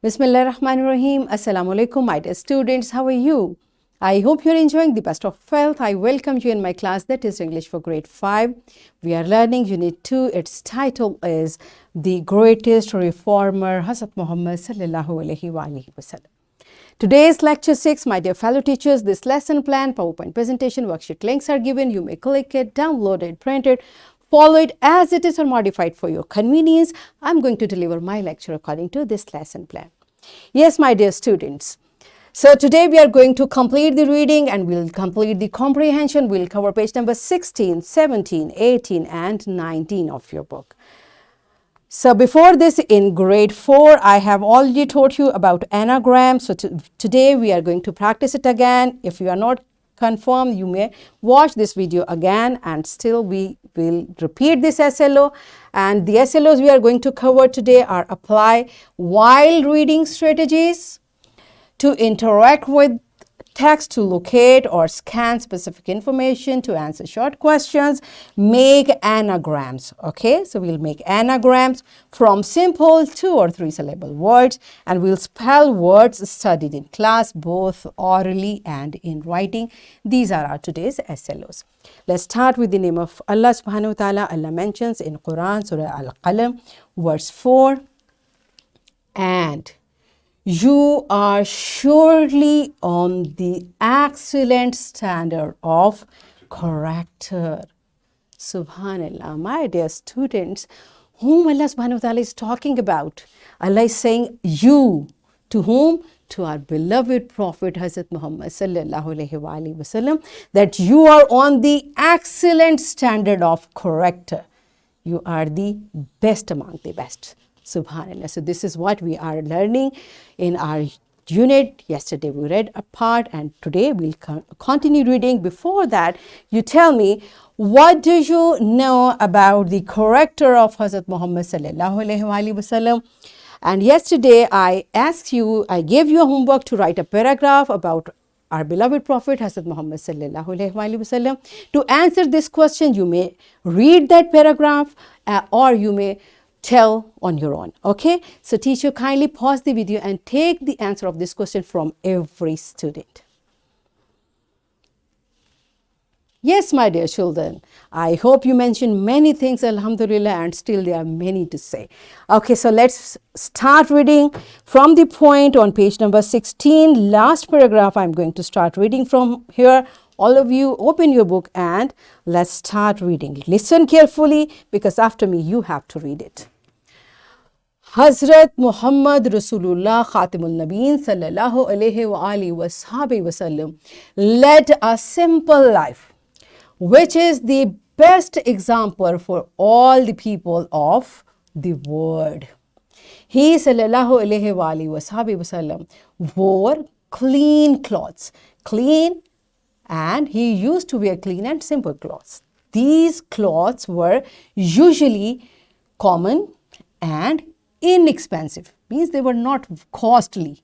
Bismillahirrahmanirrahim. Assalamu alaikum, my dear students. How are you? I hope you're enjoying the best of health. I welcome you in my class that is English for grade 5. We are learning Unit 2. Its title is The Greatest Reformer, Hazrat Muhammad sallallahu alaihi wasallam. Today's lecture 6, my dear fellow teachers, this lesson plan, PowerPoint presentation, worksheet links are given. You may click it, download it, print it, follow it as it is or modify it for your convenience. I'm going to deliver my lecture according to this lesson plan. Yes, my dear students. So today we are going to complete the reading and we'll complete the comprehension. We'll cover page number 16, 17, 18 and 19 of your book. So before this, in grade 4, I have already taught you about anagrams. So today we are going to practice it again. If you are not confirmed, you may watch this video again, and still we will repeat this SLO. And the SLOs we are going to cover today are apply while reading strategies, to interact with text, to locate or scan specific information, to answer short questions, make anagrams. Okay, so we'll make anagrams from simple 2 or 3 syllable words, and we'll spell words studied in class, both orally and in writing. These are our today's SLOs. Let's start with the name of Allah subhanahu wa ta'ala. Allah mentions in Quran, Surah Al-Qalam, verse 4, and you are surely on the excellent standard of character. Subhanallah, my dear students, whom Allah subhanahu wa ta'ala is talking about? Allah is saying you. To whom? To our beloved Prophet Hazrat Muhammad sallallahu alaihi wasallam, that you are on the excellent standard of character. You are the best among the best. Subhanallah. So this is what we are learning in our unit. Yesterday we read a part and today we'll continue reading. Before that, you tell me, what do you know about the character of Hazrat Muhammad sallallahu alaihi wasallam? And yesterday I gave you a homework to write a paragraph about our beloved Prophet Hazrat Muhammad sallallahu alaihi wasallam. To answer this question, you may read that paragraph or you may tell on your own. Okay, so teacher, kindly pause the video and take the answer of this question from every student. Yes, my dear children, I hope you mentioned many things, alhamdulillah, and still there are many to say. Okay, so let's start reading from the point on page number 16, last paragraph. I'm going to start reading from here. All of you open your book and let's start reading. Listen carefully because after me you have to read it. Hazrat Muhammad Rasulullah Khatimul Nabeen sallallahu alaihi wa alihi wasallam led a simple life, which is the best example for all the people of the world. He sallallahu alaihi wa alihi wasallam wore clean clothes, and he used to wear clean and simple clothes. These clothes were usually common and inexpensive, means they were not costly,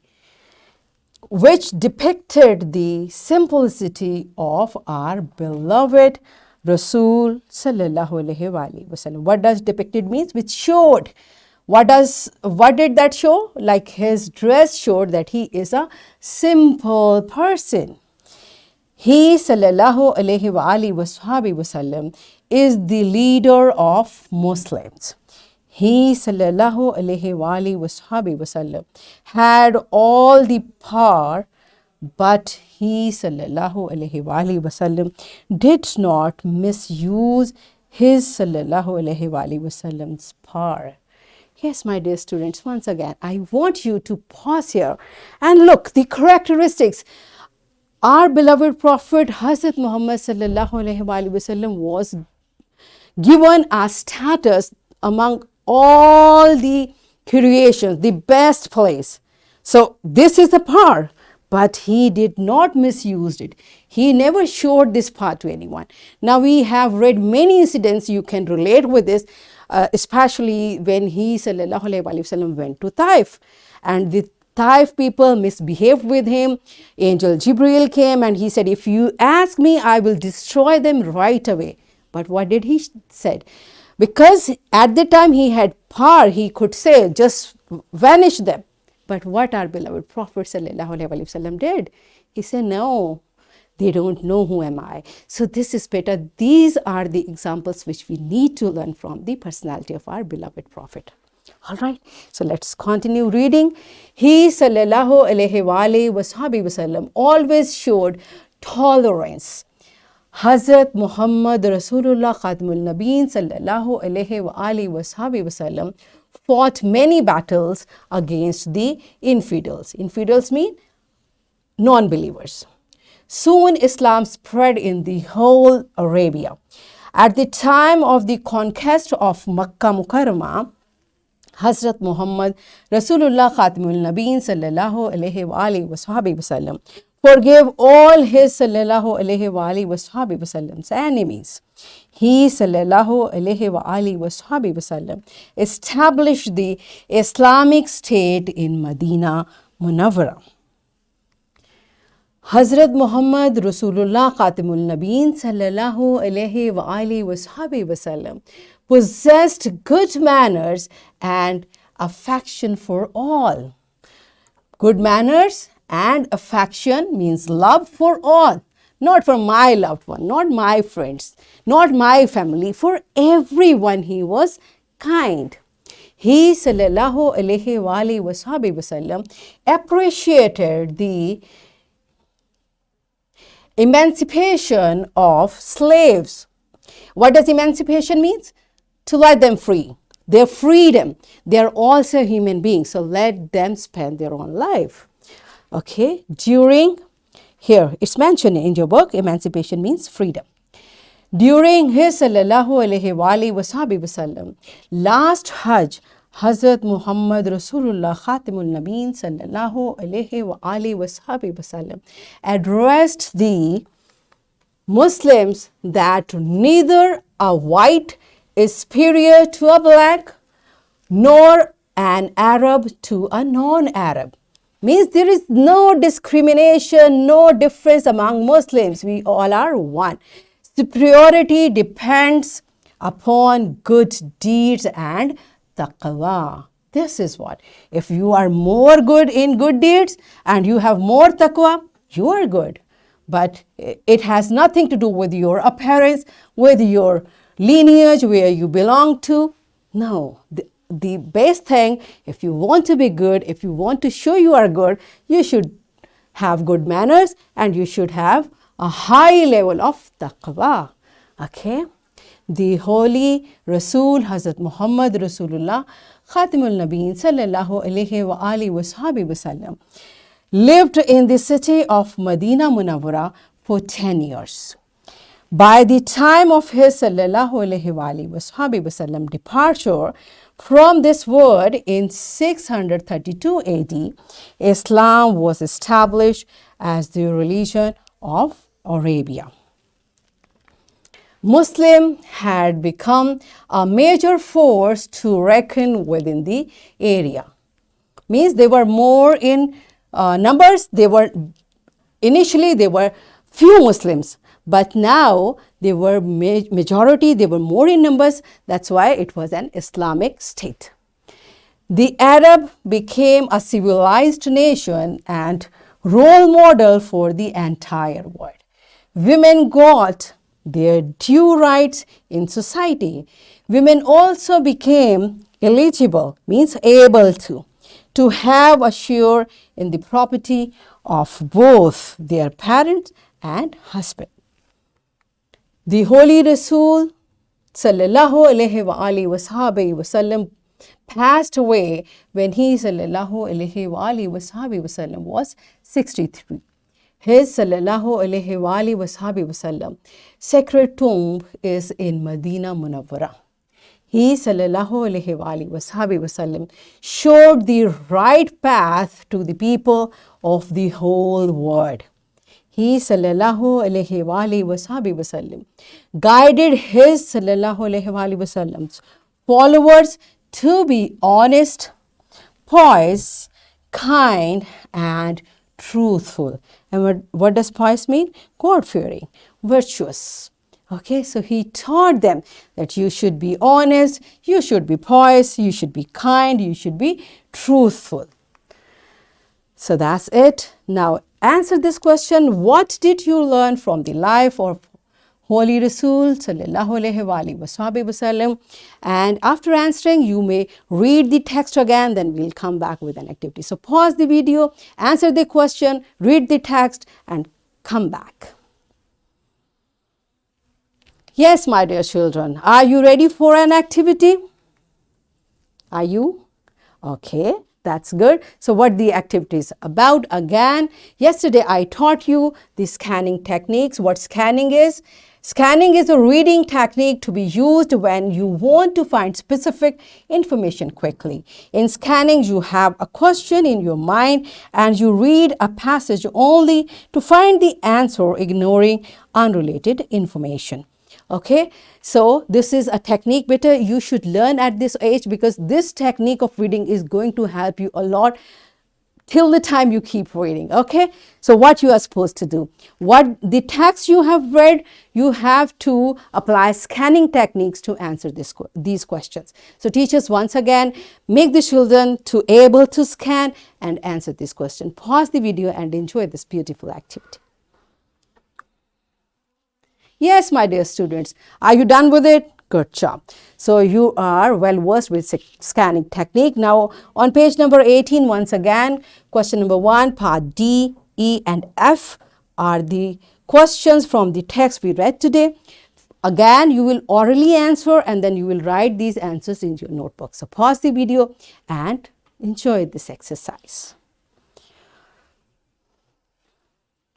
which depicted the simplicity of our beloved Rasul sallallahu alaihi wasallam. What does depicted means? Which showed. What did that show? Like his dress showed that he is a simple person. He sallallahu alaihi wasallam is the leader of Muslims. He sallallahu alaihi wasallam had all the power, but he sallallahu alaihi wasallam did not misuse his sallallahu alaihi wasallam's power. Yes, my dear students, once again, I want you to pause here and look the characteristics. Our beloved Prophet Hazrat Muhammad sallallahu alaihi wasallam was given a status among all the creations, the best place. So this is the power, but he did not misuse it. He never showed this power to anyone. Now we have read many incidents, you can relate with this, especially when he sallallahu alaihi wasallam went to Taif, and the Taif people misbehaved with him. Angel Jibril came and he said, if you ask me, I will destroy them right away. But what did he said? Because at the time he had power, he could say, just vanish them. But what our beloved Prophet ﷺ did? He said, no, they don't know who am I. So this is better. These are the examples which we need to learn from the personality of our beloved Prophet. All right, so let's continue reading. He ﷺ always showed tolerance. Hazrat Muhammad Rasulullah Khatamul Nabeen ﷺ fought many battles against the infidels. Infidels mean non-believers. Soon Islam spread in the whole Arabia. At the time of the conquest of Makkah Mukarramah, Hazrat Muhammad Rasulullah Khatamul Nabeen ﷺ forgave all his ﷺ's enemies. He ﷺ established the Islamic State in Medina Munawwara. Hazrat Muhammad Rasulullah Khatamul Nabeen ﷺ possessed good manners and affection for all. Good manners and affection means love for all, not for my loved one, not my friends, not my family, for everyone he was kind. He ﷺ appreciated the emancipation of slaves. What does emancipation means? To let them free. Their freedom. They are also human beings, so let them spend their own life. Okay, here it's mentioned in your book, emancipation means freedom. During his ﷺ last Hajj, Hazrat Muhammad Rasulullah Khatamul Nabeen ﷺ addressed the Muslims that neither a white is superior to a black, nor an Arab to a non-Arab. Means there is no discrimination, no difference among Muslims. We all are one. Superiority depends upon good deeds and taqwa. This is what. If you are more good in good deeds and you have more taqwa, you are good. But it has nothing to do with your appearance, with your lineage, where you belong to. No. The best thing, if you want to be good, if you want to show you are good, you should have good manners and you should have a high level of taqwa. Okay? The holy Rasul Hazrat Muhammad Rasulullah Khatamul Nabeen ﷺ lived in the city of Medina Munawwara for 10 years. By the time of his ﷺ departure from this world in 632 AD, Islam was established as the religion of Arabia. Muslim had become a major force to reckon within the area. Means they were more in numbers. Initially they were few Muslims, but now they were majority. They were more in numbers. That's why it was an Islamic state. The Arab became a civilized nation and role model for the entire world. Women got their due rights in society. Women also became eligible, means able to have a share in the property of both their parents and husband. The holy Rasul ﷺ passed away when he ﷺ was 63. His ﷺ sacred tomb is in Medina Munawwara. He ﷺ showed the right path to the people of the whole world. He ﷺ guided his ﷺ's followers to be honest, pious, kind, and truthful. And what does pious mean? God-fearing, virtuous. Okay, so he taught them that you should be honest, you should be pious, you should be kind, you should be truthful. So that's it. Now answer this question. What did you learn from the life of Holy Rasul sallallahu alaihi wasallam? And after answering, you may read the text again, then we'll come back with an activity. So pause the video, answer the question, read the text, and come back. Yes, my dear children, are you ready for an activity? Are you? Okay, that's good. So what the activity is about? Again, yesterday I taught you the scanning techniques. What scanning is? Scanning is a reading technique to be used when you want to find specific information quickly. In scanning, you have a question in your mind and you read a passage only to find the answer, ignoring unrelated information. Okay, so this is a technique better you should learn at this age, because this technique of reading is going to help you a lot till the time you keep reading. Okay, so what you are supposed to do, what the text you have read, you have to apply scanning techniques to answer these questions. So teachers, once again, make the children to able to scan and answer this question. Pause the video and enjoy this beautiful activity. Yes, my dear students, are you done with it? Good job. So you are well versed with scanning technique. Now on page number 18, once again, question number 1, part D, E and F are the questions from the text we read today. Again, you will orally answer and then you will write these answers in your notebook. So pause the video and enjoy this exercise.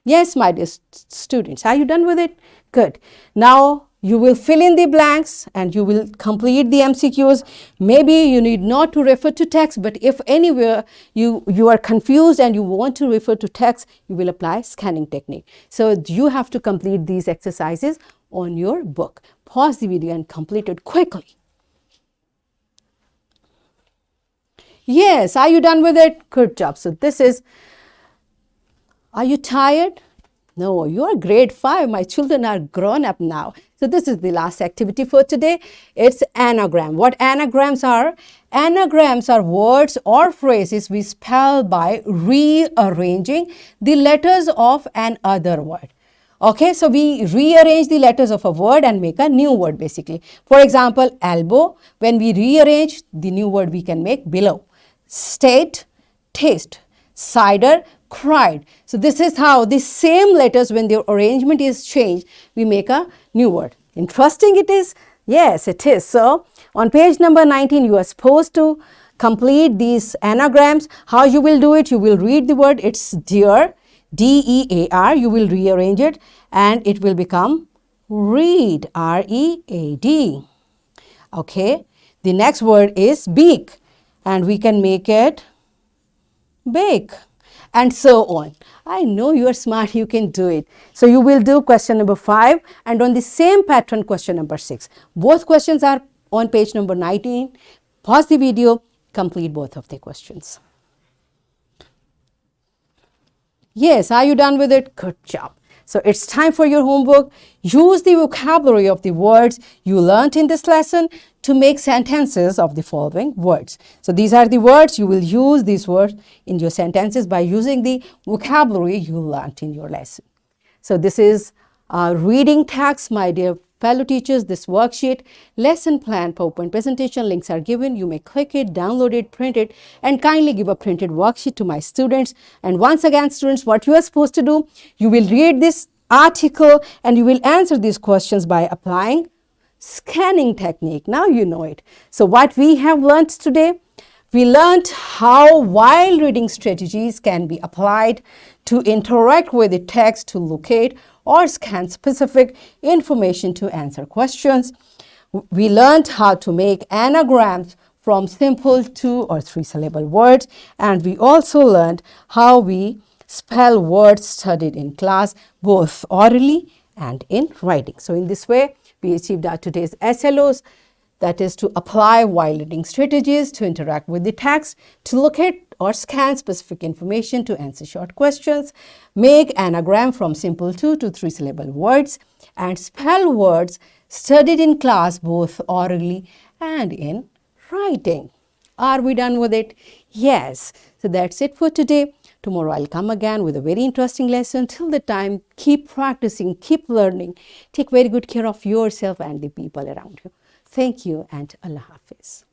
Yes, my dear students, are you done with it? Good. Now you will fill in the blanks and you will complete the MCQs. Maybe you need not to refer to text, but if anywhere you are confused and you want to refer to text, you will apply scanning technique. So you have to complete these exercises on your book. Pause the video and complete it quickly. Yes, are you done with it? Good job. So this is, are you tired? No, you are grade 5. My children are grown up now. So this is the last activity for today. It's anagram. What anagrams are? Anagrams are words or phrases we spell by rearranging the letters of another word. Okay, so we rearrange the letters of a word and make a new word basically. For example, elbow, when we rearrange the new word we can make below. State, taste, cider, cried. So this is how the same letters, when their arrangement is changed, we make a new word. Interesting it is? Yes, it is. So on page number 19, you are supposed to complete these anagrams. How you will do it? You will read the word. It's dear, D-E-A-R. You will rearrange it and it will become read, R-E-A-D. Okay. The next word is beak and we can make it bake. And so on. I know you are smart, you can do it. So you will do question number 5 and on the same pattern question number 6. Both questions are on page number 19. Pause the video, complete both of the questions. Yes, are you done with it? Good job. So it's time for your homework. Use the vocabulary of the words you learnt in this lesson to make sentences of the following words. So these are the words. You will use these words in your sentences by using the vocabulary you learnt in your lesson. So this is a reading text, my dear fellow teachers. This worksheet, lesson plan, PowerPoint presentation links are given. You may click it, download it, print it, and kindly give a printed worksheet to my students. And once again, students, what you are supposed to do, you will read this article and you will answer these questions by applying scanning technique. Now you know it. So what we have learned today, we learned how while reading strategies can be applied to interact with the text to locate or scan specific information to answer questions. We learned how to make anagrams from simple 2 or 3 syllable words, and we also learned how we spell words studied in class, both orally and in writing. So in this way, we achieved our today's SLOs, that is to apply while reading strategies to interact with the text, to locate or scan specific information to answer short questions, make anagram from simple 2 to 3 syllable words, and spell words studied in class both orally and in writing. Are we done with it? Yes. So that's it for today. Tomorrow I'll come again with a very interesting lesson. Till the time, keep practicing, keep learning. Take very good care of yourself and the people around you. Thank you and Allah Hafiz.